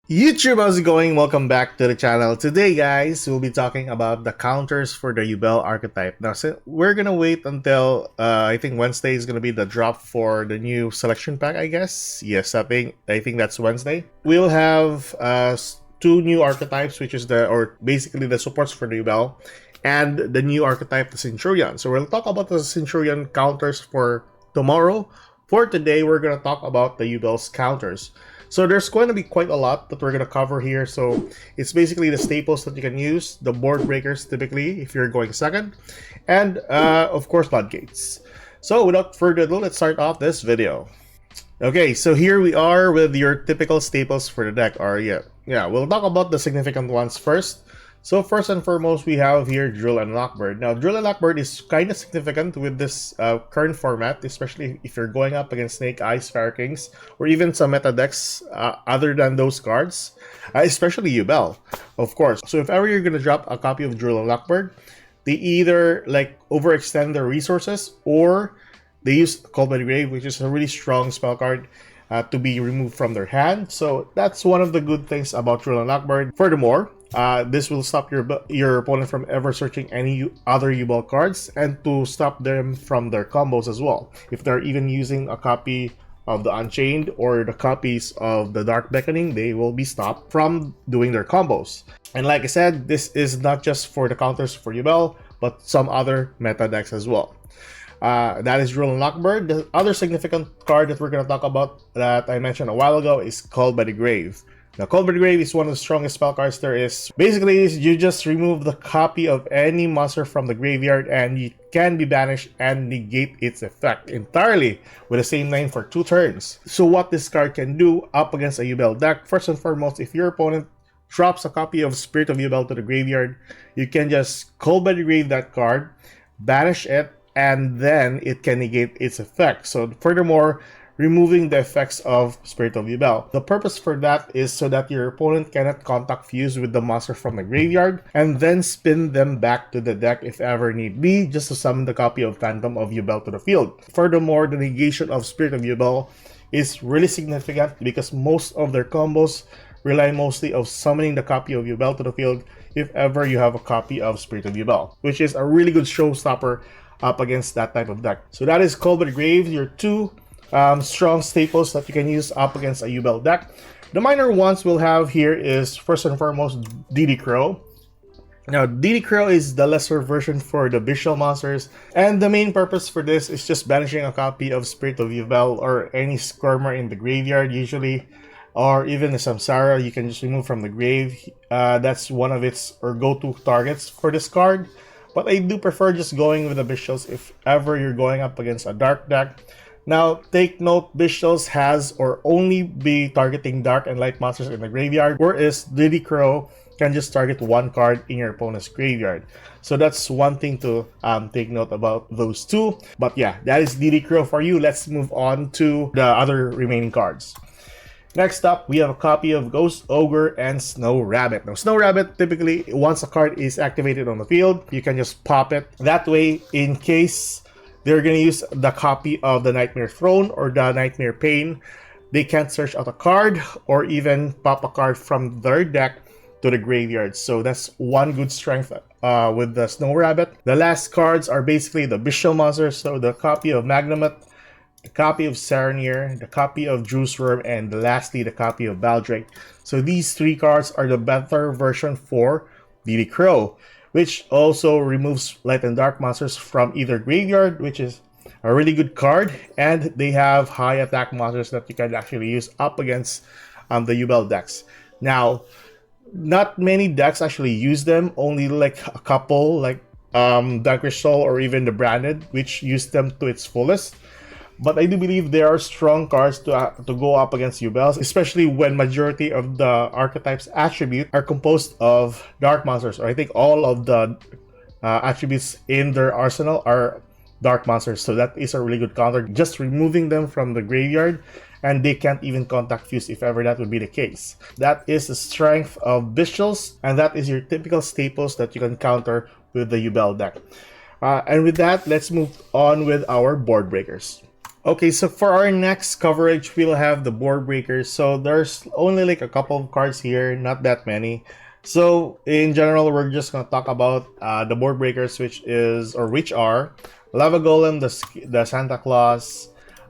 YouTube, how's it going? Welcome back to the channel. Today, guys, we'll be talking about the counters for the Yubel archetype. Now, so we're gonna wait until I think Wednesday is gonna be the drop for the new selection pack. I guess yes, I think that's Wednesday. We'll have two new archetypes, which is basically the supports for the Yubel, and the new archetype, the Centurion. So we'll talk about the Centurion counters for tomorrow. For today, we're gonna talk about the Yubel's counters. So there's going to be quite a lot that we're going to cover here. So it's basically the staples that you can use, the board breakers typically if you're going second, and of course floodgates. So without further ado, let's start off this video. Okay, so here we are with your typical staples for the deck. We'll talk about the significant ones first. So first and foremost, we have here Duel and Lockbird. Now, Duel and Lockbird is kind of significant with this current format, especially if you're going up against Snake Eyes, Fire Kings, or even some meta decks other than those cards, especially Yubel, of course. So if ever you're going to drop a copy of Duel and Lockbird, they either like overextend their resources or they use Call by the Grave, which is a really strong spell card to be removed from their hand. So that's one of the good things about Duel and Lockbird. Furthermore, this will stop your opponent from ever searching any other Yubel cards and to stop them from their combos as well. If they're even using a copy of the Unchained or the copies of the Dark Beckoning, they will be stopped from doing their combos. And like I said, this is not just for the counters for Yubel, but some other meta decks as well. That is Duel and Lockbird. The other significant card that we're going to talk about that I mentioned a while ago is Called by the Grave. Now, Called by the Grave is one of the strongest spell cards there is. Basically, you just remove the copy of any monster from the graveyard and it can be banished and negate its effect entirely with the same name for 2 turns. So what this card can do up against a Yubel deck, first and foremost, if your opponent drops a copy of Spirit of Yubel to the graveyard, you can just Call by the Grave that card, banish it, and then it can negate its effect. So furthermore, removing the effects of Spirit of Yubel. The purpose for that is so that your opponent cannot contact fuse with the monster from the graveyard and then spin them back to the deck if ever need be, just to summon the copy of Phantom of Yubel to the field. Furthermore, the negation of Spirit of Yubel is really significant because most of their combos rely mostly of summoning the copy of Yubel to the field if ever you have a copy of Spirit of Yubel, which is a really good showstopper up against that type of deck. So that is Called by the Grave, your 2 strong staples that you can use up against a Yubel deck. The minor ones we'll have here is first and foremost DD Crow. Now, DD Crow is the lesser version for the Bestial monsters, and the main purpose for this is just banishing a copy of Spirit of Yubel or any Skirmer in the graveyard usually, or even the Samsara you can just remove from the grave. That's one of its go-to targets for this card. But I do prefer just going with the Bestials if ever you're going up against a dark deck. Now, take note, Bestials has or only be targeting dark and light monsters in the graveyard, whereas DD Crow can just target 1 card in your opponent's graveyard. So that's one thing to take note about those 2. But yeah, that is DD Crow for you. Let's move on to the other remaining cards. Next up, we have a copy of Ghost Ogre and Snow Rabbit. Now, Snow Rabbit, typically, once a card is activated on the field, you can just pop it. That way, in case they're going to use the copy of the Nightmare Throne or the Nightmare Pain, they can't search out a card or even pop a card from their deck to the graveyard. So that's one good strength with the Snow Rabbit. The last cards are basically the Bestial monsters, so the copy of Magnemite, the copy of Saronir, the copy of Drewsworm, and lastly the copy of Baldrake. So these 3 cards are the better version for DD Crow, which also removes light and dark monsters from either graveyard, which is a really good card, and they have high attack monsters that you can actually use up against the Yubel decks. Now, not many decks actually use them, only like a couple, like Vanquish Soul or even the Branded, which use them to its fullest. But I do believe there are strong cards to go up against Yubels, especially when majority of the archetypes attribute are composed of dark monsters. Or I think all of the attributes in their arsenal are dark monsters. So that is a really good counter. Just removing them from the graveyard and they can't even contact fuse if ever that would be the case. That is the strength of Bestials, and that is your typical staples that you can counter with the Yubel deck. And with that, let's move on with our board breakers. Okay, so for our next coverage, we'll have the board breakers. So there's only like a couple of cards here, not that many. So in general, we're just gonna talk about the board breakers, which are Lava Golem, the Santa Claus,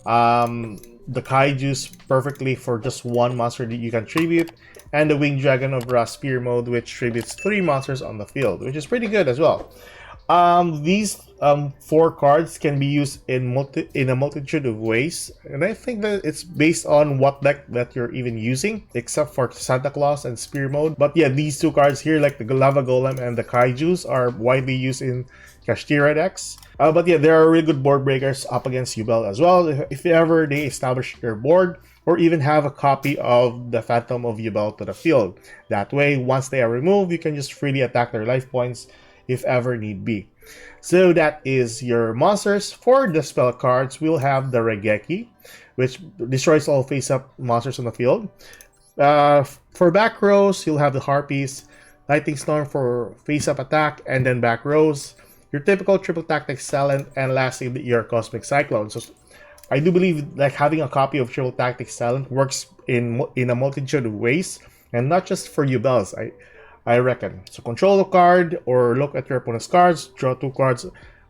the Kaiju's perfectly for just one monster that you can tribute, and the Winged Dragon of Ra Spear mode, which tributes 3 monsters on the field, which is pretty good as well. These 4 cards can be used in a multitude of ways, and I think that it's based on what deck that you're even using, except for Santa Claus and Spear mode. But yeah, these 2 cards here, like the Lava Golem and the Kaiju's, are widely used in Kashtira decks. But yeah, there are really good board breakers up against Yubel as well, if ever they establish their board, or even have a copy of the Phantom of Yubel to the field. That way, once they are removed, you can just freely attack their life points if ever need be. So that is your monsters. For the spell cards, we'll have the Regeki, which destroys all face-up monsters on the field. For back rows, you'll have the Harpies, Lightning Storm for face-up attack, and then back rows, your typical triple tactics talent, and lastly, your Cosmic Cyclone. So I do believe like having a copy of triple tactics talent works in a multitude of ways, and not just for Yubels. I reckon. So control the card or look at your opponent's cards, draw 2 cards,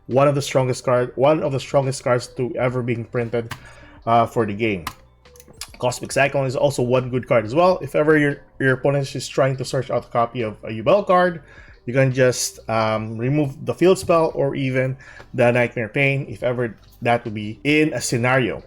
one of the strongest cards to ever being printed for the game. Cosmic Cyclone is also one good card as well. If ever your opponent is trying to search out a copy of a Yubel card, you can just remove the field spell or even the Nightmare Pain if ever that would be in a scenario.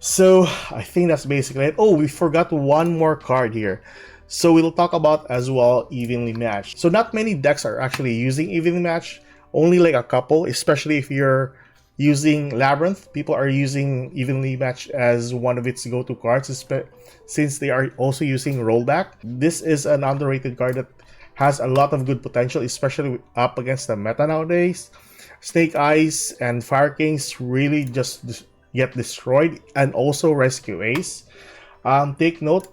So I think that's basically it. Oh, we forgot one more card here. So we'll talk about as well Evenly Matched. So not many decks are actually using Evenly Matched, only like a couple, especially if you're using Labyrinth. People are using Evenly Matched as one of its go-to cards, since they are also using Rollback. This is an underrated card that has a lot of good potential, especially up against the meta nowadays. Snake Eyes and Fire Kings really just get destroyed, and also Rescue Ace. Take note,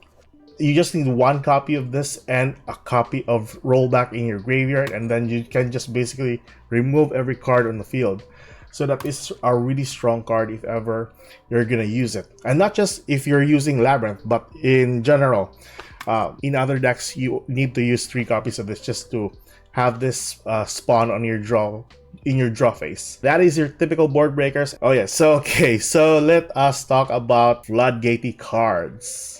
you just need 1 copy of this and a copy of Rollback in your graveyard, and then you can just basically remove every card on the field. So that is a really strong card if ever you're gonna use it. And not just if you're using Labyrinth, but in general. In other decks, you need to use 3 copies of this just to have this spawn on your draw phase. That is your typical board breakers. Oh yeah, so let us talk about Floodgatey cards.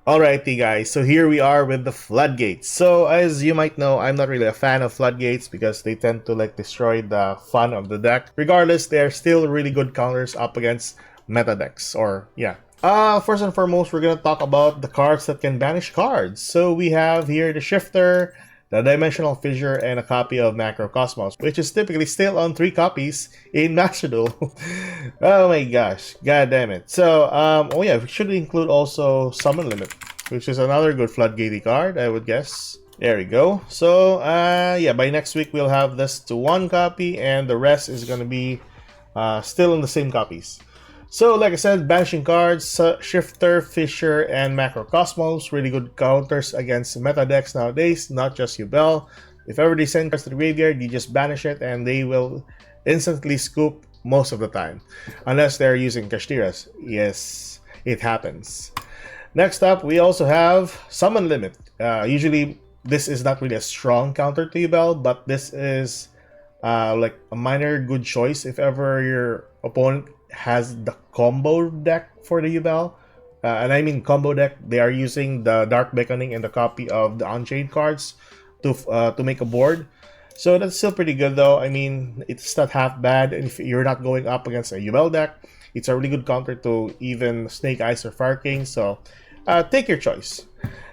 Alrighty guys, so here we are with the Floodgates. So as you might know, I'm not really a fan of Floodgates because they tend to like destroy the fun of the deck. Regardless, they're still really good counters up against meta decks, or yeah. First and foremost, we're gonna talk about the cards that can banish cards. So we have here the Shifter, the Dimensional Fissure, and a copy of Macrocosmos, which is typically still on 3 copies in Master Duel. Oh my gosh, god damn it. So, oh yeah, we should include also Summon Limit, which is another good Floodgatey card, I would guess. There we go. So, yeah, by next week we'll have this to 1 copy, and the rest is gonna be still in the same copies. So, like I said, banishing cards, Shifter, Fissure, and Macrocosmos, really good counters against meta decks nowadays, not just Yubel. If ever they send cards to the graveyard, you just banish it and they will instantly scoop most of the time. Unless they're using Kashtiras. Yes, it happens. Next up, we also have Summon Limit. Usually, this is not really a strong counter to Yubel, but this is like a minor good choice if ever your opponent has the combo deck for the Yubel. And I mean combo deck, they are using the Dark Beckoning and the copy of the Unchained cards to make a board. So that's still pretty good though. I mean, it's not half bad, and if you're not going up against a Yubel deck, it's a really good counter to even Snake Eyes or Fire King, so take your choice.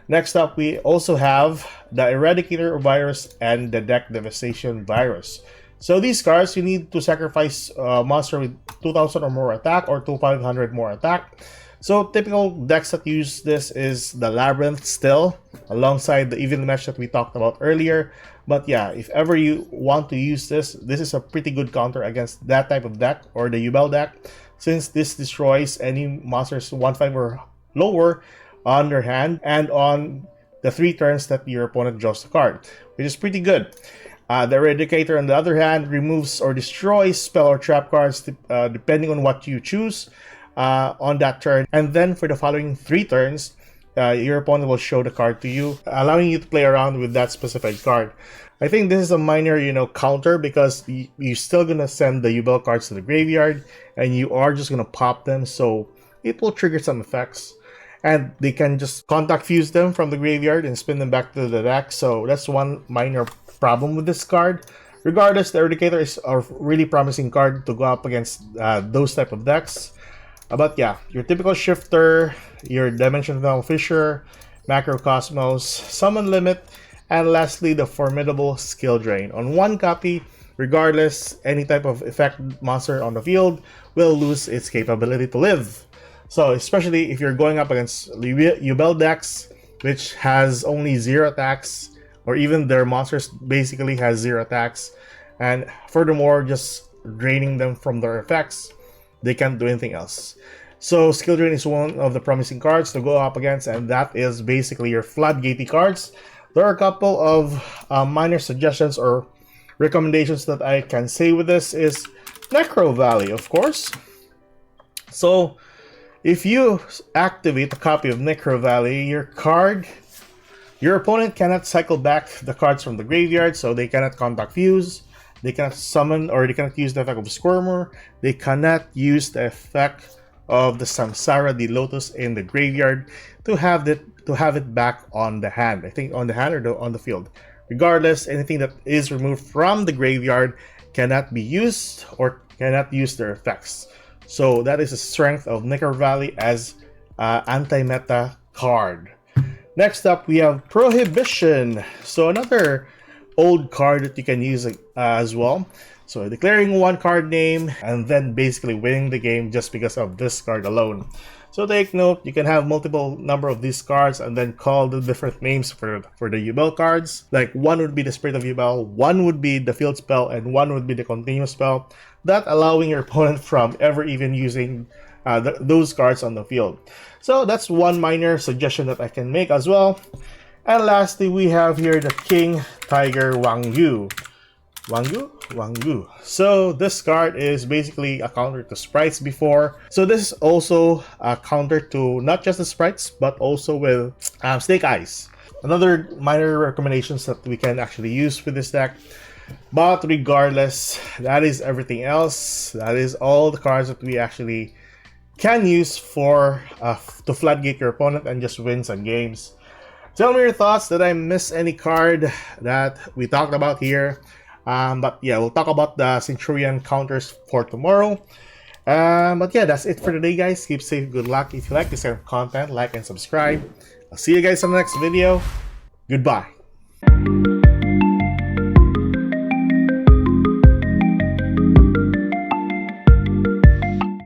Next up, we also have the Eradicator Virus and the Deck Devastation Virus. So these cards, you need to sacrifice a monster with 2,000 or more attack or 2,500 more attack. So typical decks that use this is the Labyrinth still, alongside the Evenly Matched that we talked about earlier. But yeah, if ever you want to use this, this is a pretty good counter against that type of deck or the Yubel deck, since this destroys any monsters 1/5 or lower on their hand and on the 3 turns that your opponent draws the card, which is pretty good. The Eradicator, on the other hand, removes or destroys spell or trap cards depending on what you choose. on that turn, and then for the following 3 turns, your opponent will show the card to you, allowing you to play around with that specific card. I think this is a minor, counter, because you're still gonna send the Yubel cards to the graveyard, and you are just gonna pop them, so it will trigger some effects. And they can just contact fuse them from the graveyard and spin them back to the deck, so that's one minor problem with this card. Regardless, the Eradicator is a really promising card to go up against those type of decks. But yeah, your typical shifter, your Dimensional Fissure, Macrocosmos, Summon Limit, and lastly, the formidable Skill Drain. On 1 copy, regardless, any type of effect monster on the field will lose its capability to live. So, especially if you're going up against Yubel decks, which has only 0 attacks, or even their monsters basically has 0 attacks, and furthermore, just draining them from their effects, they can't do anything else. So Skill Drain is one of the promising cards to go up against, and that is basically your floodgatey cards. There are a couple of minor suggestions or recommendations that I can say with this is Necro Valley, of course. So if you activate a copy of Necro Valley, your opponent cannot cycle back the cards from the graveyard, so they cannot contact fuse, they cannot summon, or they cannot use the effect of Squirmer, they cannot use the effect of the Samsara the Lotus in the graveyard to have it back on the hand. I think on the hand or on the field. Regardless, anything that is removed from the graveyard cannot be used or cannot use their effects. So that is the strength of Necro Valley as anti-meta card. Next up, we have Prohibition. So another old card that you can use as well. So declaring 1 card name and then basically winning the game just because of this card alone. So take note, you can have multiple number of these cards and then call the different names for the Yubel cards. Like 1 would be the Spirit of Yubel, 1 would be the Field Spell, and 1 would be the Continuous Spell. That allowing your opponent from ever even using those cards on the field. So that's one minor suggestion that I can make as well. And lastly, we have here the King Tiger Wang Yu. Wang Yu. So this card is basically a counter to sprites before. So this is also a counter to not just the sprites, but also with Snake Eyes. Another minor recommendations that we can actually use with this deck. But regardless, that is everything else. That is all the cards that we actually can use for to floodgate your opponent and just win some games. Tell me your thoughts. Did I miss any card that we talked about here? But yeah, we'll talk about the Centurion counters for tomorrow. But yeah, that's it for today, guys. Keep safe, good luck. If you like this kind of content, like and subscribe. I'll see you guys in the next video. Goodbye.